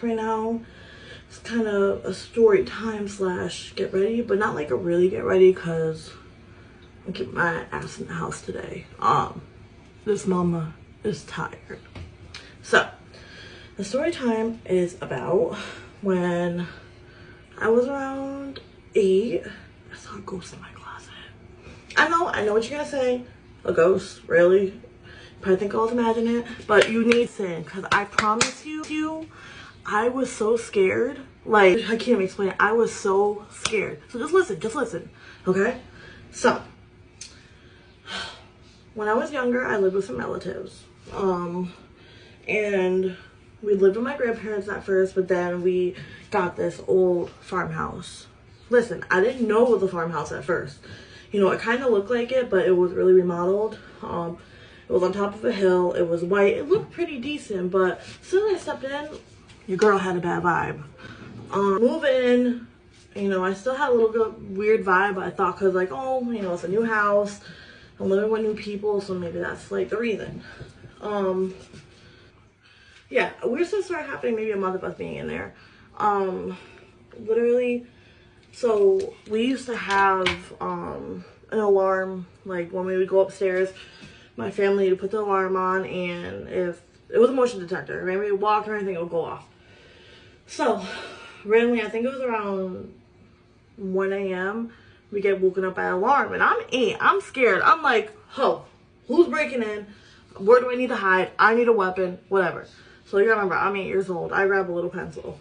right now. It's kind of a story time slash get ready, but not like a really get ready because I'm keeping my ass in the house today. This mama is tired. So the story time is about when I was around 8. I saw a ghost in my closet. I know what you're gonna say. A ghost, really? You probably think I was imagining it, but you need to, because I promise you, I was so scared. Like, I can't even explain it. I was so scared. So just listen, okay? So, when I was younger, I lived with some relatives. And we lived with my grandparents at first, but then we got this old farmhouse. Listen, I didn't know it was a farmhouse at first. You know, it kind of looked like it, but it was really remodeled. It was on top of a hill. It was white. It looked pretty decent, but as soon as I stepped in, your girl had a bad vibe. Moving in, you know, I still had a little bit weird vibe. I thought, cause like, oh, you know, it's a new house. I'm living with new people, so maybe that's like the reason. Yeah, weird stuff started happening maybe a month of us being in there. Literally, so we used to have an alarm, like when we would go upstairs, my family would put the alarm on, and if it was a motion detector, maybe we walked or anything, it would go off. So randomly, I think it was around 1 a.m. we get woken up by an alarm, and I'm 8. I'm scared. I'm like, ho, who's breaking in? Where do I need to hide? I need a weapon, whatever. So you remember, I'm 8 years old. I grab a little pencil.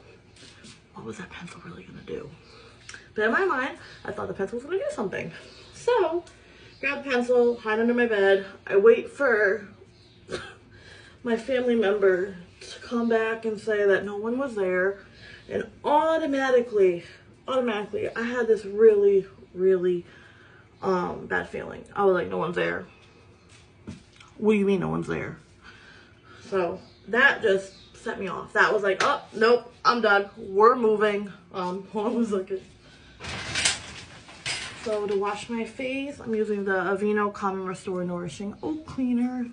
What was that pencil really gonna do? But in my mind, I thought the pencil was gonna do something. So, grab the pencil, hide under my bed. I wait for my family member to come back and say that no one was there. And automatically, I had this really, really bad feeling. I was like, no one's there. What do you mean no one's there? So that just set me off. That was like, oh, nope, I'm done. We're moving. Hold on a second. So to wash my face, I'm using the Aveeno Calm and Restore Nourishing Oat Cleaner.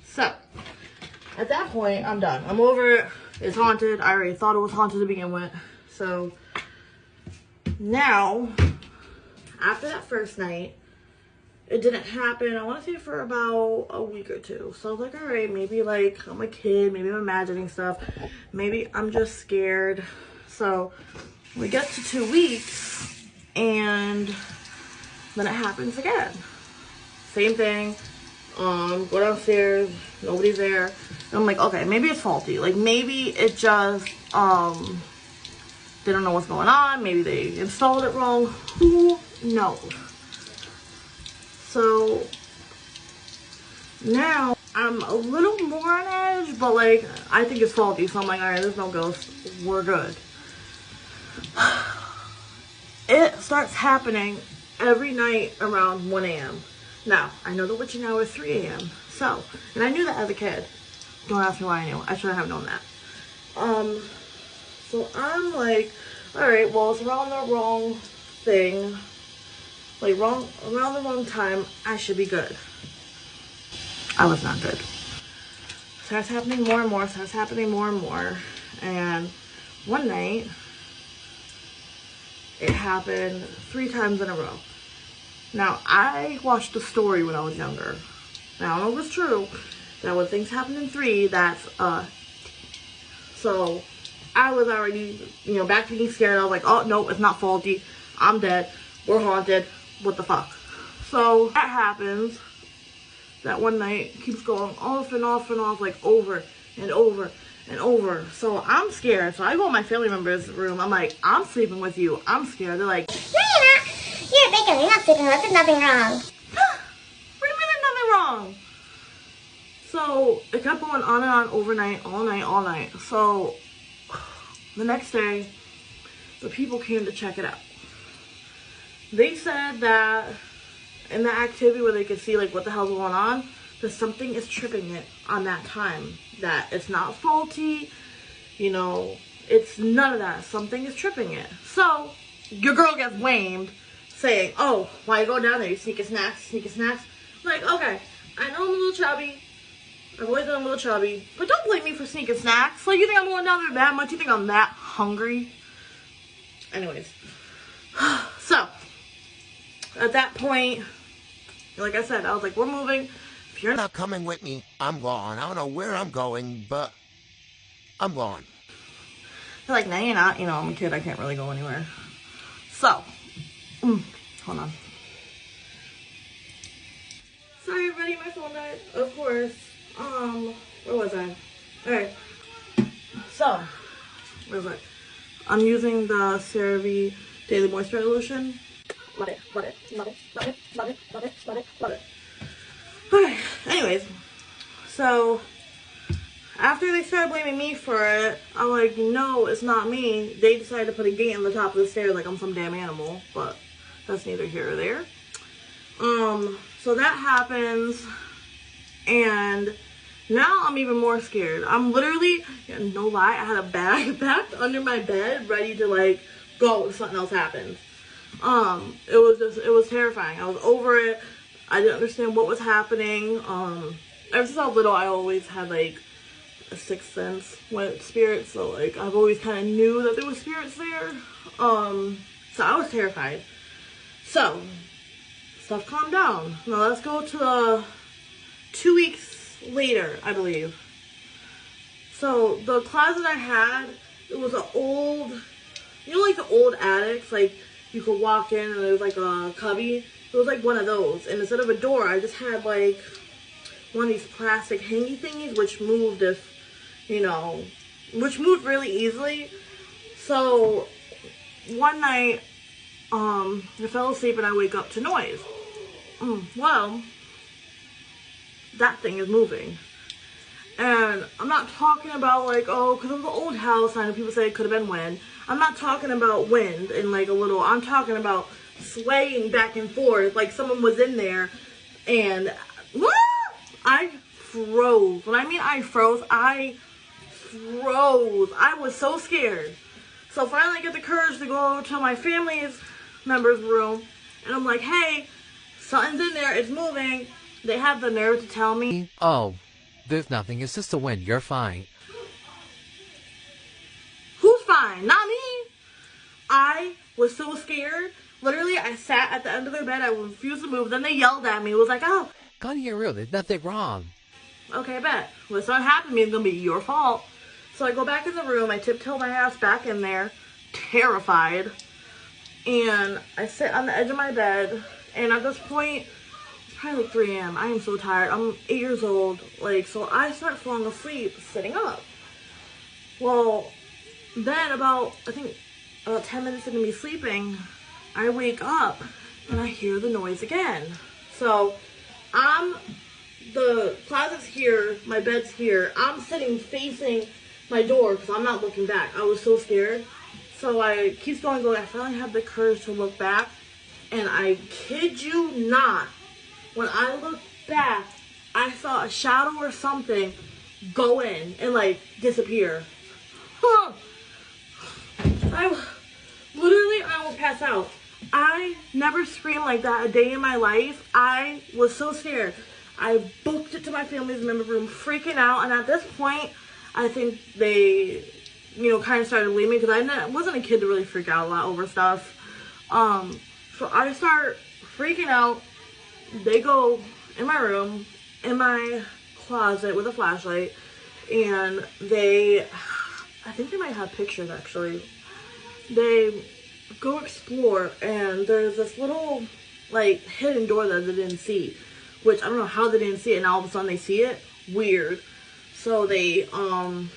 So at that point, I'm done. I'm over it. It's haunted. I already thought it was haunted to begin with. So now, after that first night, it didn't happen, I want to say, for about a week or two. So I was like, all right, maybe like I'm a kid, maybe I'm imagining stuff, maybe I'm just scared. So we get to 2 weeks, and then it happens again. Same thing. Go downstairs, nobody's there. And I'm like, okay, maybe it's faulty. Like maybe it just they don't know what's going on. Maybe they installed it wrong. Who knows? So now I'm a little more on edge, but like I think it's faulty. So I'm like, all right, there's no ghost. We're good. It starts happening every night around 1 a.m. Now, I know the witching hour is 3 a.m. So, and I knew that as a kid. Don't ask me why I knew. I should have known that. So I'm like, all right, well, it's around the wrong thing. Like, around the wrong time, I should be good. I was not good. Starts happening more and more, And one night, it happened 3 times in a row. Now, I watched a story when I was younger. Now, I don't know if it's true, that when things happen in 3, that's, so I was already, you know, back to being scared. I was like, oh, no, it's not faulty. I'm dead. We're haunted. What the fuck? So that happens. That one night keeps going off and off and off, like over and over and over. So I'm scared. So I go in my family member's room. I'm like, I'm sleeping with you. I'm scared. They're like, no, you're not. You're thinking you're not sleeping with us. There's nothing wrong. What do you mean there's nothing wrong? So it kept going on and on overnight, all night. So the next day, the people came to check it out. They said that in the activity where they could see like what the hell's going on, that something is tripping it on that time. That it's not faulty, you know, it's none of that. Something is tripping it. So your girl gets blamed, saying, oh, why you go down there? You sneaking snacks? I'm like, okay, I know I'm a little chubby. I've always been a little chubby. But don't blame me for sneaking snacks. Like, you think I'm going down there that much? You think I'm that hungry? Anyways. So, at that point, like I said, I was like, we're moving. If you're not coming with me, I'm gone. I don't know where I'm going, but I'm gone. They're like, no, you're not. You know, I'm a kid. I can't really go anywhere. So, hold on. Sorry, everybody. My phone died. Of course. Where was I? Alright. So, where was I? I'm using the CeraVe Daily Moisturizer Lotion. Love it, love it, love it, love it, love it, love it, love it, love it. Alright, anyways. So, after they started blaming me for it, I'm like, no, it's not me. They decided to put a gate on the top of the stairs like I'm some damn animal. But, that's neither here or there. So that happens. And now I'm even more scared. I'm literally, no lie, I had a bag packed under my bed ready to like go if something else happens. It was terrifying. I was over it. I didn't understand what was happening. Ever since I was little, I always had like a sixth sense with spirits. So like I've always kind of knew that there was spirits there. So I was terrified. So stuff calmed down. Now let's go to 2 weeks later, I believe. So the closet I had, it was an old, you know, like the old attics, like you could walk in and there was like a cubby. It was like one of those, and instead of a door, I just had like one of these plastic hangy thingies, which moved if, you know, which moved really easily. So one night, I fell asleep and I wake up to noise. Well, that thing is moving. And I'm not talking about like, oh, because it was an old house, I know people say it could have been wind. I'm not talking about wind and like a little, I'm talking about swaying back and forth like someone was in there. And I froze. When I mean I froze, I was so scared. So finally I get the courage to go to my family's member's room. And I'm like, hey, something's in there, it's moving. They have the nerve to tell me, oh, there's nothing, it's just the wind, you're fine. Who's fine? Not me. I was so scared. Literally, I sat at the end of their bed, I refused to move, then they yelled at me. It was like, oh. God, you're real, there's nothing wrong. Okay, I bet. Well, it's not happening to me, it's gonna be your fault. So I go back in the room, I tiptoe my ass back in there, terrified. And I sit on the edge of my bed, and at this point, probably like 3 a.m. I am so tired. I'm 8 years old. Like, so I start falling asleep sitting up. Well, then about 10 minutes into me sleeping, I wake up and I hear the noise again. So the closet's here, my bed's here. I'm sitting facing my door because I'm not looking back. I was so scared. So I keep going. I finally have the courage to look back. And I kid you not, when I looked back, I saw a shadow or something go in and like disappear. I almost passed out. I never screamed like that a day in my life. I was so scared. I booked it to my family's member room, freaking out. And at this point, I think they, kind of started leaving me because I wasn't a kid to really freak out a lot over stuff. So I start freaking out. They go in my room, in my closet with a flashlight, and I think they might have pictures actually. They go explore, and there's this little, like, hidden door that they didn't see, which I don't know how they didn't see it, and all of a sudden they see it. Weird. So they, I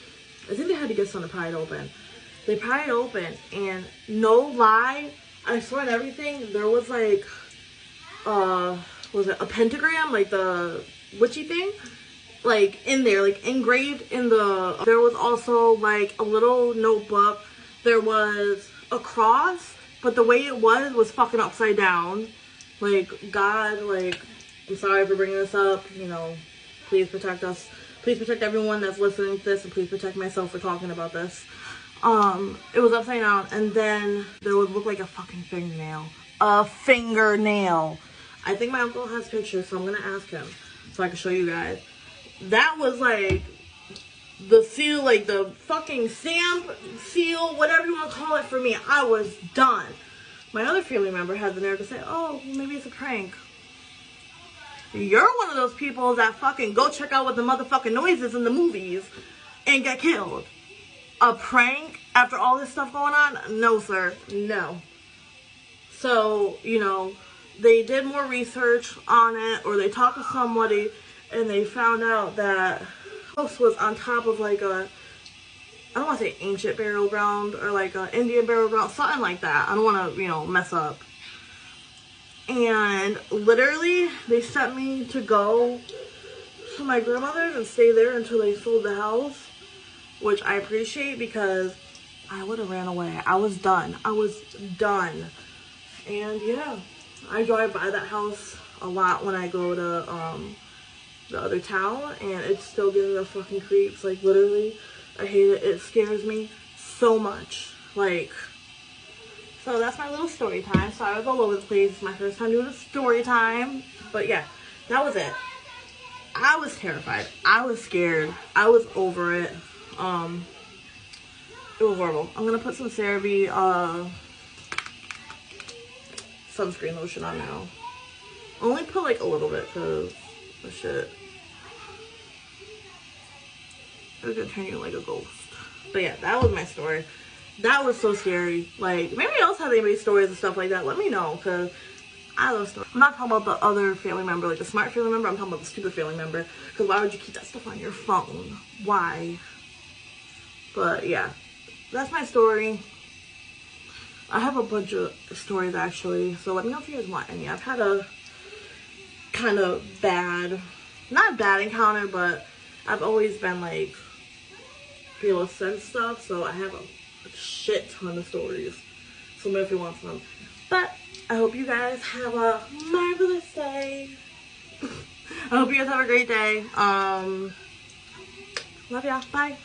think they had to get someone to pry it open. They pry it open, and no lie, I swear on everything, there was like, was it a pentagram, like the witchy thing, like in there, like engraved in the, there was also like a little notebook, there was a cross, but the way it was fucking upside down. Like, God, like, I'm sorry for bringing this up, please protect us, please protect everyone that's listening to this, and please protect myself for talking about this. It was upside down, and then there would look like a fucking fingernail. A fingernail. I think my uncle has pictures, so I'm gonna ask him so I can show you guys. that was like the seal, like the fucking stamp, seal, whatever you want to call it for me. I was done. My other family member had the nerve to say, oh, maybe it's a prank. You're one of those people that fucking go check out what the motherfucking noise is in the movies and get killed. A prank after all this stuff going on? No, sir. No. So, you know, they did more research on it, or they talked to somebody, and they found out that the house was on top of like a, I don't want to say ancient burial ground, or like an Indian burial ground, something like that. I don't want to, you know, mess up. And literally, they sent me to go to my grandmother's and stay there until they sold the house, which I appreciate because I would have ran away. I was done. I was done. And yeah, I drive by that house a lot when I go to the other town, and it still gives me the fucking creeps. Like, literally, I hate it. It scares me so much. Like, so that's my little story time. Sorry I was all over the place. It's my first time doing a story time. But yeah, that was it. I was terrified. I was scared. I was over it. It was horrible. I'm gonna put some CeraVe sunscreen lotion on now. Only put like a little bit because the shit. It's gonna turn you like a ghost. But yeah, that was my story. That was so scary. Like, maybe else have any stories and stuff like that. Let me know, because I love stories. I'm not talking about the other family member, like the smart family member. I'm talking about the stupid family member. Because why would you keep that stuff on your phone? Why? But yeah, that's my story. I have a bunch of stories actually, so let me know if you guys want any. I've had a kind of bad, not bad encounter, but I've always been like, able to sense stuff, so I have a shit ton of stories. So maybe if you want some. But I hope you guys have a marvelous day. I hope you guys have a great day. Love y'all. Bye.